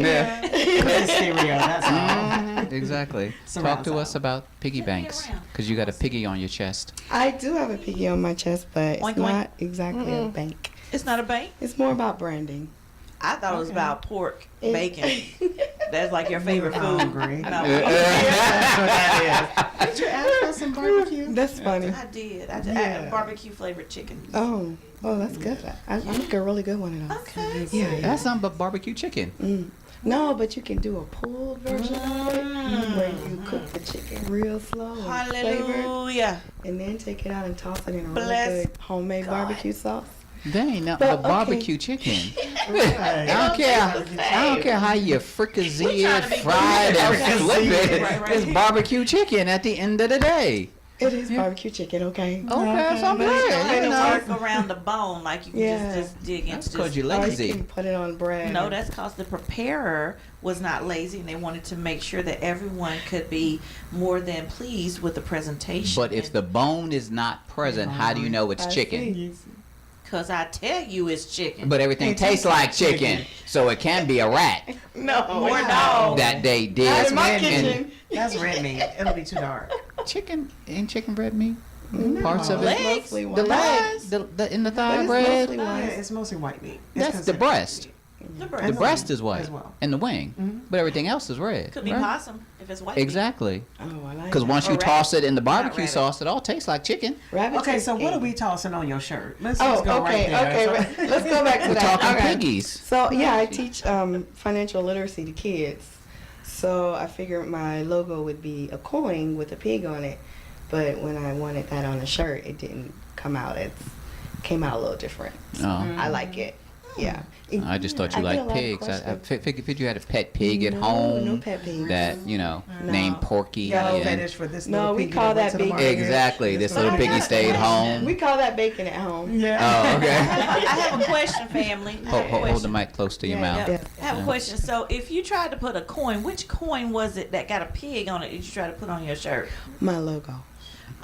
Yeah. It's stereo, that's all. Exactly. Surround Talk to us sound. about piggy banks, because you got a piggy on your chest. I do have a piggy on my chest, but it's Oink, oink. not exactly a bank. It's not a bank. It's more about branding. I thought it was about pork, bacon. That's like your favorite food. Hungry. No. That's what that is. Did you ask for some barbecue? That's funny. I did. I Yeah. barbecue flavored chicken. Oh, that's good. I make a really good one of those. Okay. Yeah. That's something but barbecue chicken. No, but you can do a pulled version of it where you cook the chicken real slow and flavor, Hallelujah. and then take it out and toss it in a Bless really good homemade God. barbecue sauce. They ain't nothing But, but barbecue chicken. Right. I don't care how you fricassee it, fried, and flip it. Right. It's barbecue chicken at the end of the day. It is barbecue chicken, okay? Okay, so I'm But you don't glad, have you to know. work around the bone like you can Yeah. just dig into That's this. because you're Or you lazy. can put it on bread. No, that's because the preparer was not lazy and they wanted to make sure that everyone could be more than pleased with the presentation. But if the bone is not present, how do you know it's chicken? Because I tell you it's chicken. But everything tastes like chicken, so it can be a rat No, Or dog. that they did. Not in my And kitchen. That's red meat. It'll be too dark. Chicken ain't chicken bread meat. Parts of it. Legs. Mostly The white. legs, the in the But thigh it's bread. mostly Yeah, white. it's mostly white meat. It's That's the considered breast. The The breast. breast is white, as well. and the wing, but everything else is red. Could be right? possum if it's white. Exactly, Oh, I like because that. once you Or toss it in the Not barbecue rabbit. sauce, it all tastes like chicken. Rabbit Okay, so what are egg. we tossing on your shirt? Let's Oh, just go okay, right there. okay. Let's go back to We're that. talking Okay. piggies. So yeah, I teach financial literacy to kids. So I figured my logo would be a coin with a pig on it. But when I wanted that on a shirt, it didn't come out. It came out a little different. So Oh. I like it. Yeah. I just thought you I get a liked lot of pigs. I questions. figured you had a pet pig at No, home no pet pigs. that, you know, No. named Porky. Got no and- fetish for this No, little we piggy call that went that to the big- market. Exactly. This little I piggy got a stayed question. home. We call that bacon at home. Yeah. Oh, okay. I have a question, family. I have a Hold the question. mic close to your Yeah, mouth. Yeah. Yeah. I have a question. So, if you tried to put a coin, which coin was it that got a pig on it? Did you try to put on your shirt? My logo.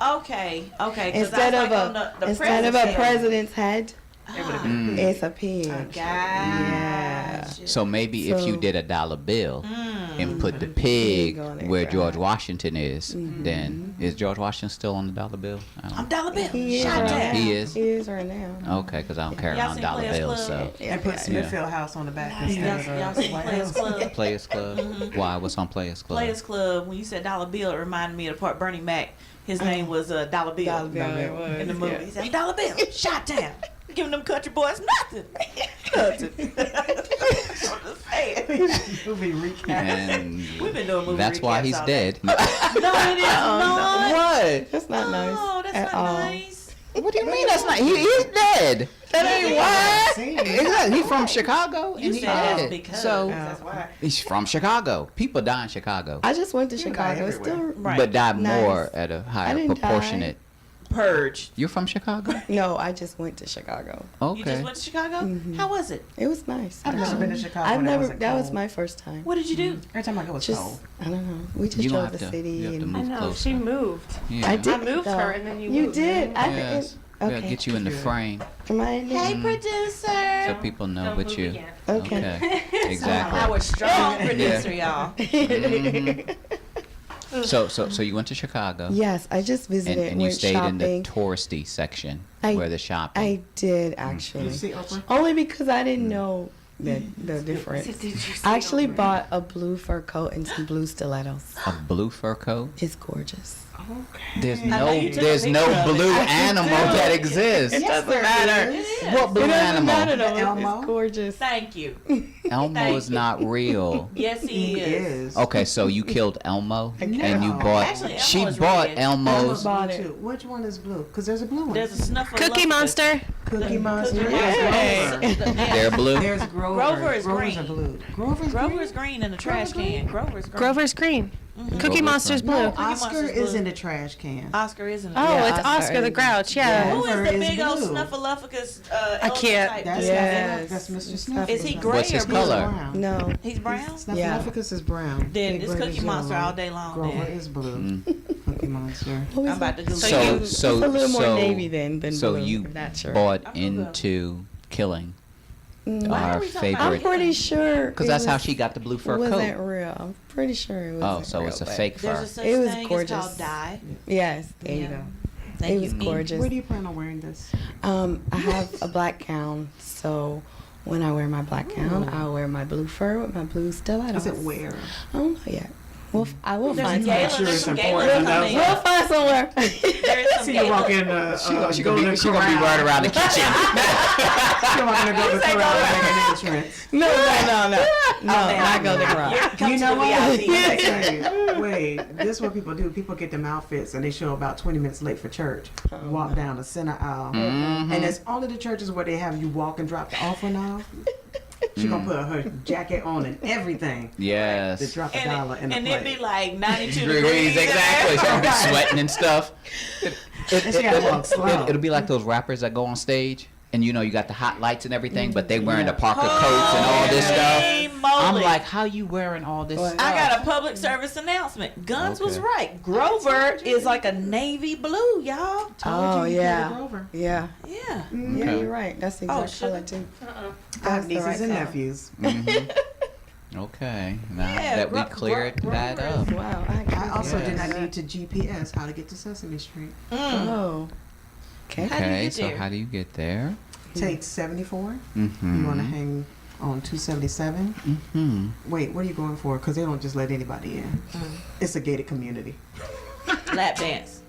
Okay. 'cause Instead that's of like on the instead of a president's head. president's head, Mm. it's a pig. Yeah. So maybe if you So- did a dollar bill Mm. and put the pig Pig on it, where right. George Washington is, then is George Washington still on the dollar bill? I don't I'm Dollar Bill. He is Shot right down. now. He is? He is right now. Okay, because I don't carry Y'all around seen dollar Players bills, Club? so. And put Yeah. Smithfield House on the back Y'all instead of seen Players Club? Players Club. Why? What's on Players Club? Players Club. When you said Dollar Bill, it reminded me of the part Bernie Mac. His name was Dollar Bill. Dollar Bill, Dollar it Bill. was, In the movie, yeah. he said Dollar Bill. Shot down. Giving them country boys nothing. Nothing. I'm just saying. We'll be recapping. And We've been doing movie that's why recaps he's all day. dead. No, it is not. What? That's not nice No, that's at not all. nice. What do you mean that's not? He's dead. That ain't why. Exactly. He's from Chicago You and he said that's dead. because. So That's why. he's from Chicago. People die in Chicago, I just went to die Chicago. It's everywhere. still Right. but die Nice. more at a I higher didn't proportionate. Purge. You're from Chicago? no. I just went to Chicago. You just Okay. went to Chicago? Mhm. How was it? It was nice. I've never been to Chicago. I've when it never. wasn't That was cold. my first time. What did you do? Every time I go, it's Just cold. I don't know. We just You drove have the to- city you have to and move I know, closer. she moved. Yeah. I did. I moved though. her and then you You moved. did. Yes. We gotta Okay. get you in the frame Am I in there? Hey, producer. so people know Don't what move you. again. Okay. Exactly. Our strong producer, y'all. Mhm. So you went to Chicago. Yes, I just visited. And you went stayed shopping. in the touristy section I- where the shopping. I did You actually. see Oprah? Only because I didn't know the difference. Did you see I actually Oprah? bought a blue fur coat and some blue stilettos. A blue fur coat. It's gorgeous. There's know no you took a there's no picture of it. blue animal that exists. doesn't matter. What blue It doesn't matter animal? though. Elmo? It's gorgeous. Thank you. Elmo Thank is you. not real. Yes, he is. Okay, so you killed Elmo and you No. bought. Actually, Elmo She is bought red. Elmo's. Bought Blue it. too. Which one is blue? Because there's a blue one. There's a snuffle. Cookie Monster. Cookie Monster. Cookie There's Monster. Grover. They're blue. There's Grover. Grover is Grover's green. a blue. Grover's Grover's green? green in the trash can. Grover's green. Grover's green. Cookie Grover's Monster's green. blue. No, Cookie Oscar Monster's is blue. in the trash can. Oscar isn't. Oh, Yeah, it's Oscar Oscar the is- Grouch. Yeah. Who is Grover the is big old blue. Snuffleupagus? I can't. type That's dude? Yes. that's Mr. Snuffleupagus. Is he gray What's his or blue? color? Brown. No. He's brown. Snuffleupagus is brown. Then Big it's Brother's Cookie Monster yellow. all day long. Grover Then. is blue. Mm. Cookie Monster. Who is I'm about to it? Google. So you- It's a little more so navy than so blue. you I'm not sure. bought I'll Google. into killing. Why are our we talking about I'm favorite. pretty sure. Because it that's how was- she got the blue fur wasn't coat. real. I'm pretty sure it was. Oh, so it's a fake There's fur. a such It was thing. It's gorgeous. called dye. Yes, there you Yeah. go. Thank It was you. gorgeous. Where do you plan on wearing this? I have a black gown, so when I wear my black gown, I'll wear my blue fur with my blue stilettos. Is it where? I don't know yet. I will There's find some gala. somewhere. There's some it's gala important to coming. know. We'll find somewhere. There is some See you gala. walk in She gonna be right around the kitchen. You're walking to go to Say corral no. like an entrance. No, man. not go to garage. You're come You to know the what? VIP. Wait, this is what people do. People get them outfits and they show about 20 minutes late for church. Walk down the center aisle. And it's only the churches where they have you walk and drop the offering off. She gonna put her jacket on and everything. Yes. To drop a dollar in the And plate. it'd be like 92 Degrees, degrees. in exactly. there. She's gonna be sweating and stuff. And she gotta walk slow. It'll be like those rappers that go on stage and you got the hot lights and everything, but they wearing the Parker coats and all this stuff. Holy I'm moly. like, how you wearing all this stuff? I got a public service announcement. Guns was Okay. right. Grover is like a navy blue, y'all. Oh you yeah, Grover. yeah, Yeah. yeah. Okay. You're right. That's the Oh, exact color too. I have the nieces right and color. nephews. Okay, now Yeah, that we Gro- cleared Gro- that Grover up. Wow. I also Yes. did not need to GPS how to get to Sesame Street. Oh. Okay. How do you Okay, get so there? how do you get there? Take 74. Mm-hmm. You want to hang on 277. Mm-hmm. Wait, what are you going for? Because they don't just let anybody in. It's a gated community. Lap dance.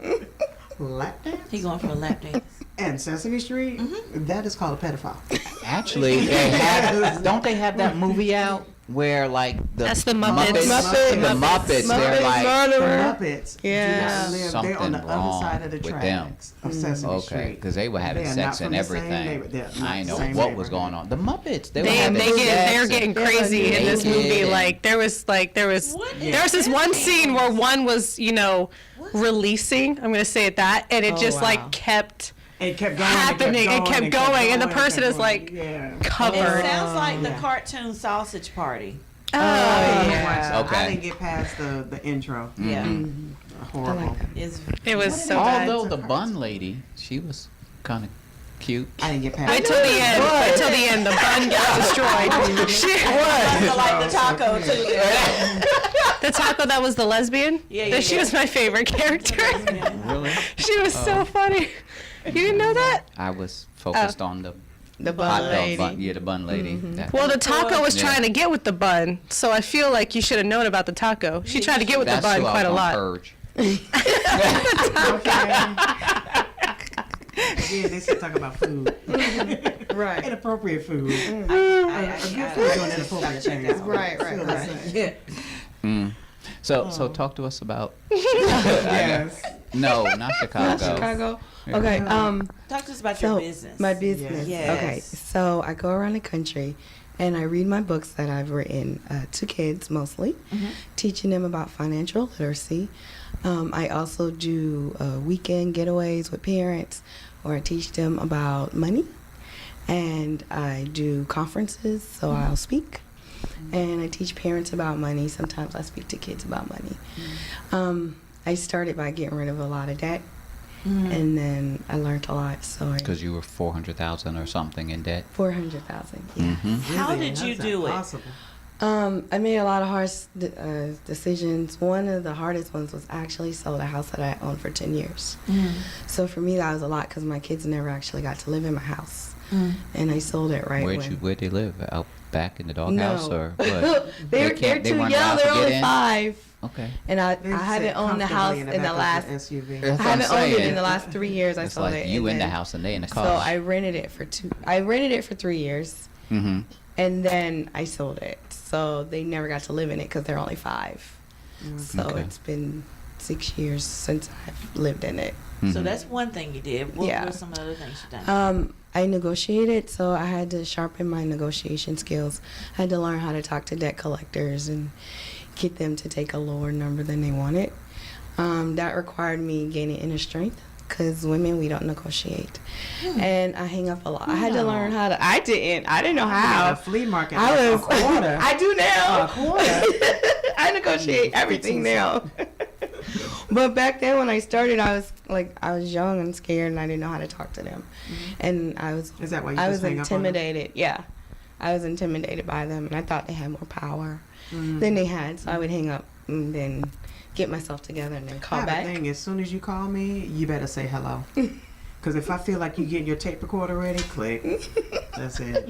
Lap dance? He going for a lap dance. And Sesame Street, that is called a pedophile. Actually, they have. Don't they have that movie out where like the That's the Muppets. The Muppets. They're like. The Murderer. Muppets Yeah. do not live. They're on the Something other side of the wrong with them. tracks of Sesame Okay, Street. because they were having They are sex not and from the same everything. they're not I didn't the know same what was neighborhood. going on. The Muppets. They were They having get sex they're and- getting crazy in this naked movie. and- Like there was What is there was this one scene where one was releasing. I'm gonna say it that, and it Oh, just wow. like kept It kept going. happening. It kept going, and the person is like yeah. It covered. sounds like the Yeah. cartoon Sausage Party. Oh, yeah. Okay. I didn't get past the intro. Yeah. Horrible. I like that. Is it was so bad. Although the bun lady, she was kind of cute. I didn't get past Wait till the end. Wait till the end. The bun got destroyed. I like the taco too. then. The taco that was the lesbian. Yeah, She yeah. was my favorite character. Really? She was so funny. You didn't know that? I was focused on the The hot bun dog lady. bun. Yeah, the bun lady. That- Well, the taco was Yeah. trying to get with the bun, so I feel like you should have known about the taco. She tried to get with the that's bun who I quite a was lot. gonna purge. Again, they still talk about food. Right. Inappropriate food. I Good food doing inappropriate things. Right. Still the same. Yeah. Mm. So talk to us about. Yes. No, not Chicago. Chicago. Yeah. Okay. Talk to us about So your business. my business. Yes. Okay. So I go around the country, and I read my books that I've written to kids mostly, teaching them about financial literacy. I also do weekend getaways with parents, where I teach them about money, and I do conferences. So I'll speak, and I teach parents about money. Sometimes I speak to kids about money. I started by getting rid of a lot of debt. And then I learned a lot. So I Because you were 400,000 or something in debt. 400,000. Yeah. Mm-hmm. How did you do it? Possible. I made a lot of hard decisions. One of the hardest ones was actually sold a house that I owned for 10 years. So for me, that was a lot because my kids never actually got to live in my house. And I sold it right Where'd they live? Out back in the doghouse No. or what? they're can't- they too weren't young. allowed to They're get only in? 5. Okay. And I They haven't sit owned the house comfortably in the back last. of the SUV. I That's what haven't I'm owned it saying. in the last 3 years. I It's sold like it. you and in the then- house and they in the So car. I rented it for 2. I rented it for 3 years, Mm-hmm. and then I sold it. So they never got to live in it because they're only 5. So Okay. it's been 6 years since I've lived in it. So that's one thing you did. What Yeah. were some other things you done? I negotiated, so I had to sharpen my negotiation skills. I had to learn how to talk to debt collectors and get them to take a lower number than they wanted. That required me gaining inner strength because women, we don't negotiate. And I hang up a lot. I had to learn how to. I didn't know At how. a flea market. I was. a quarter. I do now. A quarter. I negotiate everything now. But back then, when I started, I was young and scared, and I didn't know how to talk to them. And I was Is that why you I just was hang up on them? intimidated. Yeah, I was intimidated by them, and I thought they had more power than they had. So I would hang up and then get myself together and then call back. The thing, as soon as you call me, you better say hello. Because if I feel like you getting your tape recorder ready, click. That's it.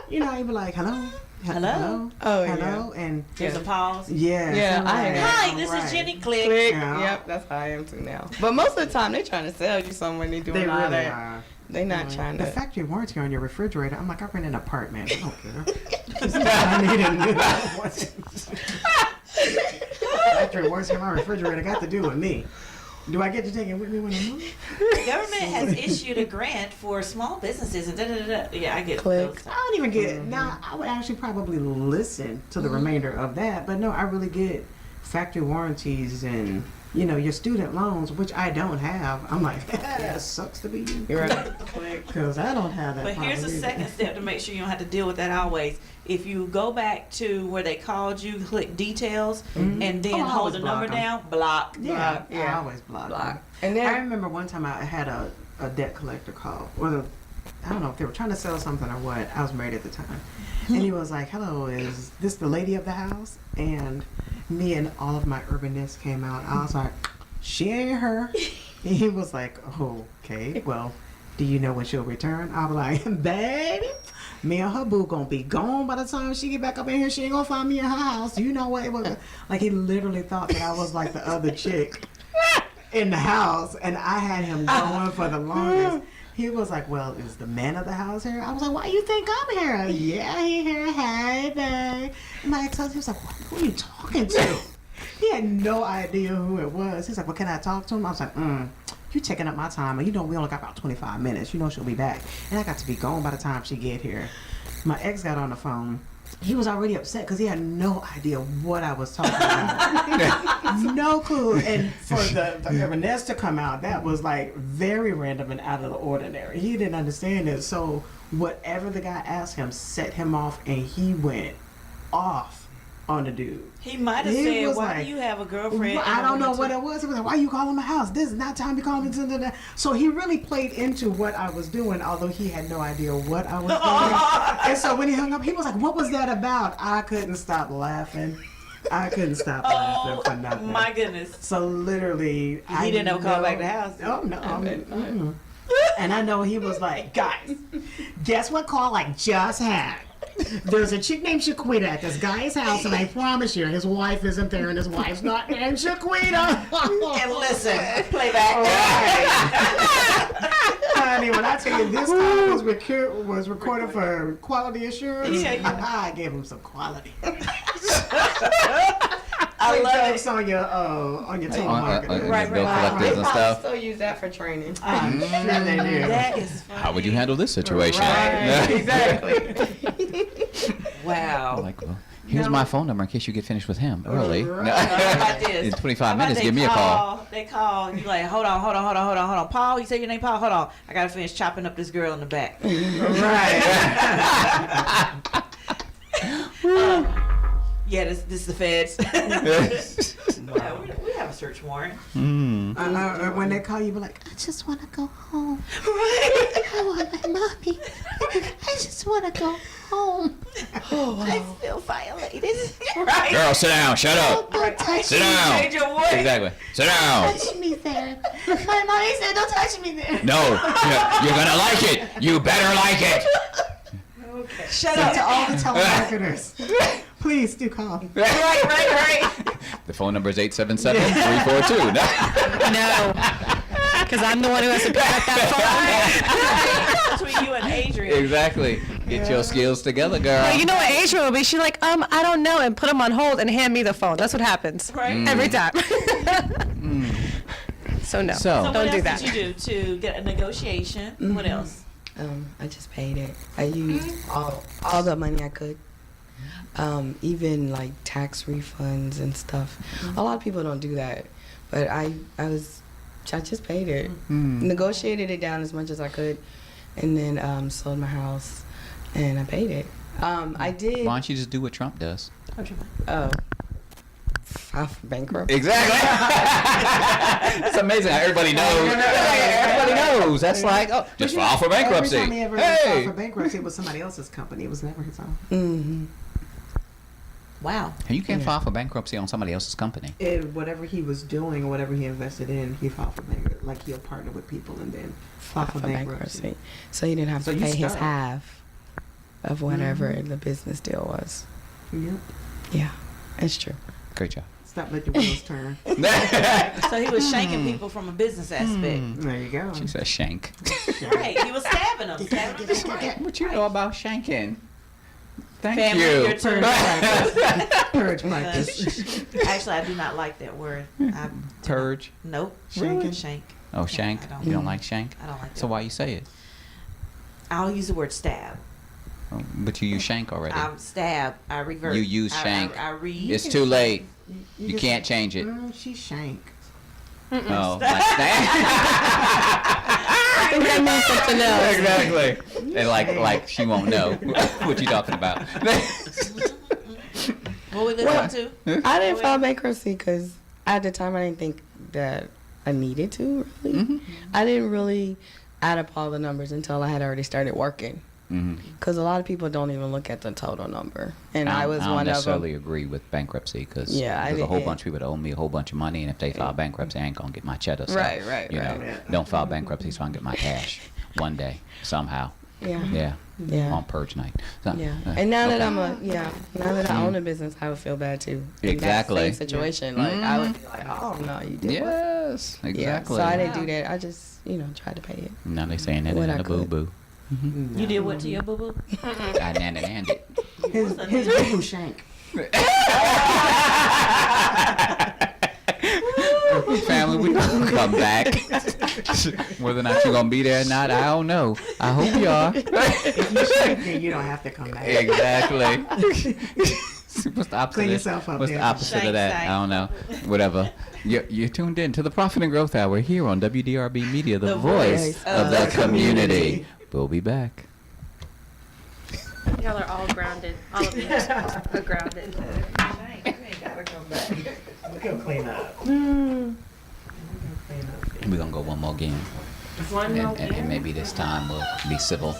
You know, you be like, hello. Hello? Oh, hello. And There's a pause. yeah. Yeah, something like that. Hi, this Right. is Jenny. Click. Click. Yeah. Yep, that's how I am too now. But most of the time, they're trying to sell you something when they doing They all really that. are. They're not trying The to. factory warranty on your refrigerator, I'm like, I rent an apartment. I don't care. I need a new one. Factory warranty on my refrigerator got to do with me. Do I get to take it with me when I move? The government has issued a grant for small businesses and da da da. Yeah, I get Click. those. I don't even get. Now, I would actually probably listen to the remainder of that, but no, I really get factory warranties and your student loans, which I don't have. I'm like, that sucks to be you. You're right. Because I don't have that. But here's the problem either. second step to make sure you don't have to deal with that always. If you go back to where they called you, click details, and then Oh, I hold always the number block 'em. down, block. Yeah, Yeah. I always block. Block. And I then remember one time I had a debt collector call, or I don't know if they were trying to sell something or what. I was married at the time, and he was like, "Hello, is this the lady of the house?" And me and all of my urbanness came out. I was like, "She ain't her." And he was like, "Oh, okay. Well, do you know when she'll return?" I was like, "Baby, me and her boo gonna be gone by the time she get back up in here. She ain't gonna find me in her house. You know what it was?" Like, he literally thought that I was like the other chick in the house, and I had him going for the longest. He was like, "Well, is the man of the house here?" I was like, "Why you think I'm here?" "Yeah, he here. Hey, babe." And my ex-husband was like, "Who are you talking to?" He had no idea who it was. He's like, "Well, can I talk to him?" I was like, "You taking up my time, and we only got about 25 minutes. She'll be back, and I got to be gone by the time she get here." My ex got on the phone. He was already upset because he had no idea what I was talking about. No clue. And for the Ernest to come out, that was like very random and out of the ordinary. He didn't understand it. So whatever the guy asked him set him off, and he went off on the dude. He might have He said, was "Why like, do you have a girlfriend?" I don't know what it it was. He was like, "Why you calling my house? This is not time to call me." So he really played into what I was doing, although he had no idea what I was doing. And so when he hung up, he was like, "What was that about?" I couldn't stop laughing. I couldn't stop laughing for nothing. My goodness. So literally, He didn't know call back the house. Oh no. Mm-mm. And I know he was like, "Guys, guess what call I just had? There's a chick named Shaquita at this guy's house, and I promise you, his wife isn't there, and his wife's not named Shaquita." And listen, playback. Honey, when I tell you this call was recorded for quality assurance, Yeah. I gave him some quality. I love Jokes it. on your telemarketer. Right, bill right. collectors and stuff. still use that for training. I'm sure they do. That is funny. How would you handle this situation? Right, exactly. Wow. Like, well, here's my phone number in case you get finished with him early. Right. How about this? In 25 How about minutes, they give me a call. They call. You like, hold on. Paul, you say your name, Paul. Hold on. I gotta finish chopping up this girl in the back. Right. Yeah, this is the feds. Yeah, we have a search warrant. When they call you, be like, "I just want to go home. Right. I want my mommy. I just want to go home." I feel violated. Right. Girl, sit down. Shut up. Don't touch Sit down. Change your voice. Exactly. Sit down. me there. My mommy said, "Don't touch me there." No, you're gonna like it. You better like it. Shut So to up. all the telemarketers, please do call. Right. The phone number is 877-342. No. Because I'm the one who has to pick up that phone. Between you and Adrian. Exactly. Get your skills together, girl. Well, you know what Adrian will be? She's like, I don't know, and put him on hold and hand me the phone. That's what happens. Right. Every time. So no. So- So don't what do else that. did you do to get a negotiation? What else? I just paid it. I used all the money I could. Even like tax refunds and stuff. A lot of people don't do that, but I just paid it. Negotiated it down as much as I could, and then sold my house, and I paid it. I did. Why don't you just do what Trump does? Oh, file for bankruptcy. Exactly. It's amazing how everybody knows. Everybody knows. That's like, oh, just file for bankruptcy. Every time he ever filed for bankruptcy, it was somebody else's company. It was never his own. Mm-hmm. Wow. And you can't file for bankruptcy on somebody else's company. Whatever he was doing or whatever he invested in, he filed for bankruptcy. Like he'll partner with people and then file for bankruptcy. So he didn't have So to you pay his stuck. half of whatever the business deal was. Yep. Yeah, it's true. Great job. Stop letting your wheels turn. So he was shanking people from a business aspect. There you go. She said shank. Right. He was stabbing them. Stabbing them. Right. What you know about shanking? Thank Family, you. your turn. Purge practice. Actually, I do not like that word. I Purge. Nope. Shanking? Shank. Oh, shank. I don't. You don't like shank? I don't like that. So why you say it? I'll use the word stab. Oh, but you use shank already. Stab. I revert. You use shank. I read. It's too late. You can't change it. She's shank. Oh, like I think that means something else. Exactly. And like she won't know what you talking about. What we listen to? I didn't file bankruptcy because at the time I didn't think that I needed to really. Mm-hmm. I didn't really add up all the numbers until I had already started working. Mm-hmm. Because a lot of people don't even look at the total number, and I was don't one of necessarily them. agree with bankruptcy because Yeah, I there's a whole did. bunch of people that owe me a whole bunch of money, and if they file bankruptcy, I ain't gonna get my cheddar. So, Right. You know, don't file bankruptcy so I can get my cash one day somehow. Yeah. Yeah. Yeah. On purge night. So, Yeah, and now that okay. now that I own a business, I would feel bad too. In Exactly. that same situation, like I would be like, oh no, you did what? Yes, Yeah, exactly. so I didn't do that. I just tried to pay it. Now they saying that What in I a boo could. boo. You did what to your boo boo? I nanny it. His boo shank. Family, we gonna come back. Whether or not you're gonna be there or not, I don't know. I hope you are. If you shank, then you don't have to come back. Exactly. What's the opposite? Clean of- yourself up What's the there. opposite of that? Shank, I don't know. Whatever. You're tuned in to the Profit and Growth Hour here on WDRB Media, the voice of the community. We'll be back. Y'all are all grounded. All of you are grounded. We're gonna clean up. We're gonna go one more game. One more And maybe this time we'll be civil.